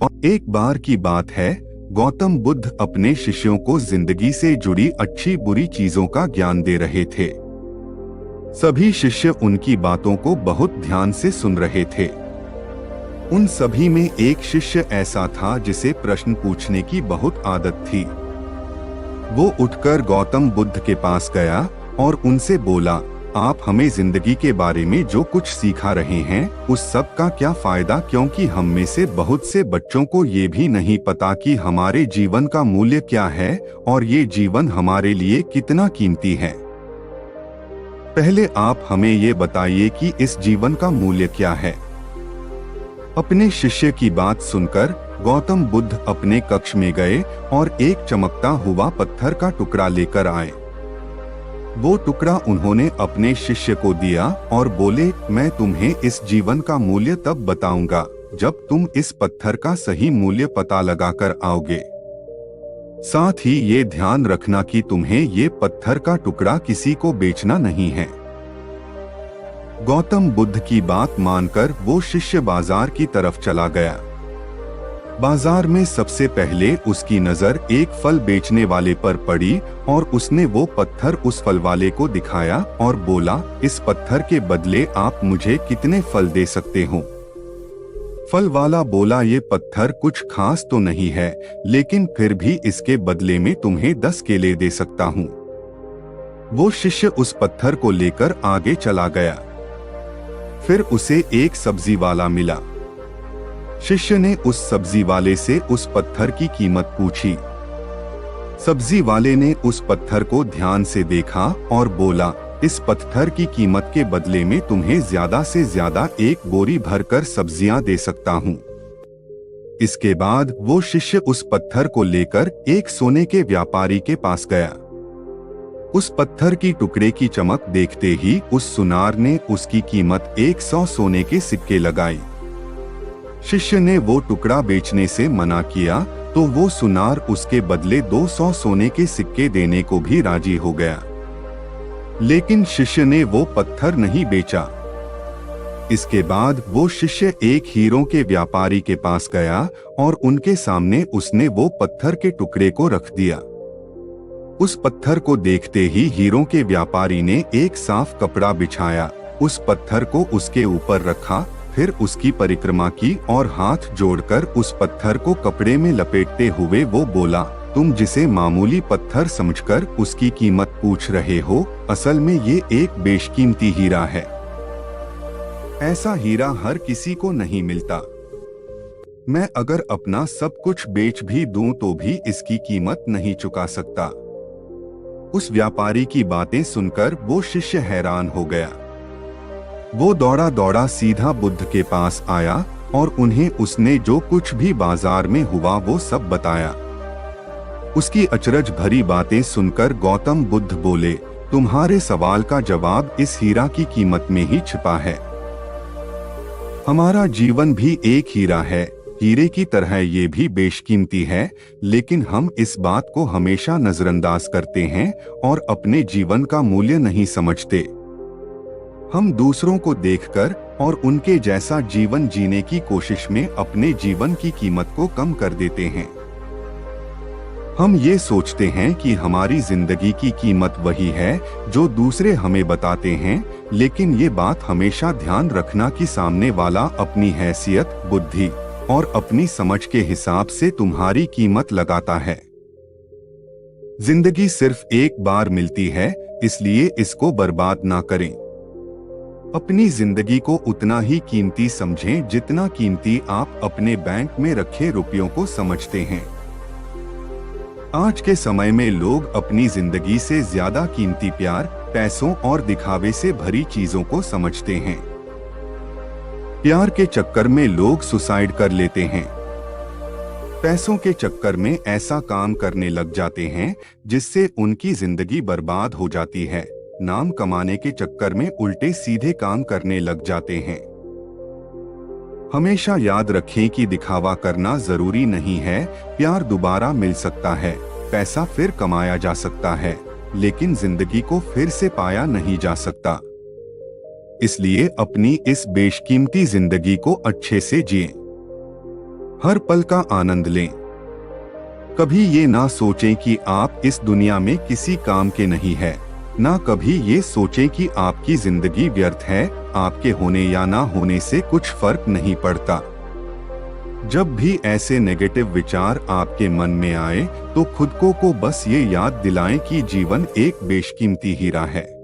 और एक बार की बात है, गौतम बुद्ध अपने शिष्यों को जिंदगी से जुड़ी अच्छी बुरी चीजों का ज्ञान दे रहे थे। सभी शिष्य उनकी बातों को बहुत ध्यान से सुन रहे थे। उन सभी में एक शिष्य ऐसा था जिसे प्रश्न पूछने की बहुत आदत थी। वो उठकर गौतम बुद्ध के पास गया और उनसे बोला, आप हमें जिंदगी के बारे में जो कुछ सिखा रहे हैं उस सब का क्या फायदा, क्योंकि हम में से बहुत से बच्चों को ये भी नहीं पता कि हमारे जीवन का मूल्य क्या है और ये जीवन हमारे लिए कितना कीमती है। पहले आप हमें ये बताइए कि इस जीवन का मूल्य क्या है। अपने शिष्य की बात सुनकर गौतम बुद्ध अपने कक्ष में गए और एक चमकता हुआ पत्थर का टुकड़ा लेकर आए। वो टुकड़ा उन्होंने अपने शिष्य को दिया और बोले, मैं तुम्हें इस जीवन का मूल्य तब बताऊंगा जब तुम इस पत्थर का सही मूल्य पता लगाकर आओगे। साथ ही ये ध्यान रखना कि तुम्हें ये पत्थर का टुकड़ा किसी को बेचना नहीं है। गौतम बुद्ध की बात मानकर वो शिष्य बाजार की तरफ चला गया। बाजार में सबसे पहले उसकी नजर एक फल बेचने वाले पर पड़ी और उसने वो पत्थर उस फल वाले को दिखाया और बोला, इस पत्थर के बदले आप मुझे कितने फल दे सकते हो। फल वाला बोला, ये पत्थर कुछ खास तो नहीं है, लेकिन फिर भी इसके बदले में तुम्हें 10 केले दे सकता हूँ। वो शिष्य उस पत्थर को लेकर आगे चला गया। फिर उसे एक सब्जी वाला मिला। शिष्य ने उस सब्जी वाले से उस पत्थर की कीमत पूछी। सब्जी वाले ने उस पत्थर को ध्यान से देखा और बोला, इस पत्थर की कीमत के बदले में तुम्हें ज्यादा से ज्यादा एक बोरी भरकर सब्जियां दे सकता हूँ। इसके बाद वो शिष्य उस पत्थर को लेकर एक सोने के व्यापारी के पास गया। उस पत्थर की टुकड़े की चमक देखते ही उस सुनार ने उसकी कीमत 100 सोने के सिक्के लगाई। शिष्य ने वो टुकड़ा बेचने से मना किया तो वो सुनार उसके बदले 200 सोने के सिक्के देने को भी राजी हो गया, लेकिन शिष्य ने वो पत्थर नहीं बेचा। इसके बाद वो शिष्य एक हीरों के व्यापारी के पास गया और उनके सामने उसने वो पत्थर के टुकड़े को रख दिया। उस पत्थर को देखते ही हीरों के व्यापारी ने एक साफ कपड़ा बिछाया, उस पत्थर को उसके ऊपर रखा, फिर उसकी परिक्रमा की और हाथ जोड़कर उस पत्थर को कपड़े में लपेटते हुए वो बोला, तुम जिसे मामूली पत्थर समझकर उसकी कीमत पूछ रहे हो, असल में ये एक बेशकीमती हीरा है। ऐसा हीरा हर किसी को नहीं मिलता। मैं अगर अपना सब कुछ बेच भी दूं तो भी इसकी कीमत नहीं चुका सकता। उस व्यापारी की बातें सुनकर वो शिष्य हैरान हो गया। वो दौड़ा दौड़ा सीधा बुद्ध के पास आया और उन्हें उसने जो कुछ भी बाजार में हुआ वो सब बताया। उसकी अचरज भरी बातें सुनकर गौतम बुद्ध बोले, तुम्हारे सवाल का जवाब इस हीरा की कीमत में ही छिपा है। हमारा जीवन भी एक हीरा है, हीरे की तरह ये भी बेशकीमती है, लेकिन हम इस बात को हमेशा नजरअंदाज करते हैं और अपने जीवन का मूल्य नहीं समझते। हम दूसरों को देखकर और उनके जैसा जीवन जीने की कोशिश में अपने जीवन की कीमत को कम कर देते हैं। हम ये सोचते हैं कि हमारी जिंदगी की कीमत वही है जो दूसरे हमें बताते हैं, लेकिन ये बात हमेशा ध्यान रखना कि सामने वाला अपनी हैसियत, बुद्धि और अपनी समझ के हिसाब से तुम्हारी कीमत लगाता है। जिंदगी सिर्फ एक बार मिलती है, इसलिए इसको बर्बाद ना करें। अपनी जिंदगी को उतना ही कीमती समझें जितना कीमती आप अपने बैंक में रखे रुपयों को समझते हैं। आज के समय में लोग अपनी जिंदगी से ज्यादा कीमती प्यार, पैसों और दिखावे से भरी चीजों को समझते हैं। प्यार के चक्कर में लोग सुसाइड कर लेते हैं। पैसों के चक्कर में ऐसा काम करने लग जाते हैं जिससे उनकी जिंदगी बर्बाद हो जाती है। नाम कमाने के चक्कर में उल्टे सीधे काम करने लग जाते हैं। हमेशा याद रखें कि दिखावा करना जरूरी नहीं है। प्यार दोबारा मिल सकता है, पैसा फिर कमाया जा सकता है, लेकिन जिंदगी को फिर से पाया नहीं जा सकता। इसलिए अपनी इस बेशकीमती जिंदगी को अच्छे से जिएं। हर पल का आनंद लें। कभी ये ना सोचें कि आप इस दुनिया में किसी काम के नहीं है, ना कभी ये सोचें कि आपकी जिंदगी व्यर्थ है। आपके होने या ना होने से कुछ फर्क नहीं पड़ता। जब भी ऐसे नेगेटिव विचार आपके मन में आए तो खुद को बस ये याद दिलाएं कि जीवन एक बेशकीमती हीरा है।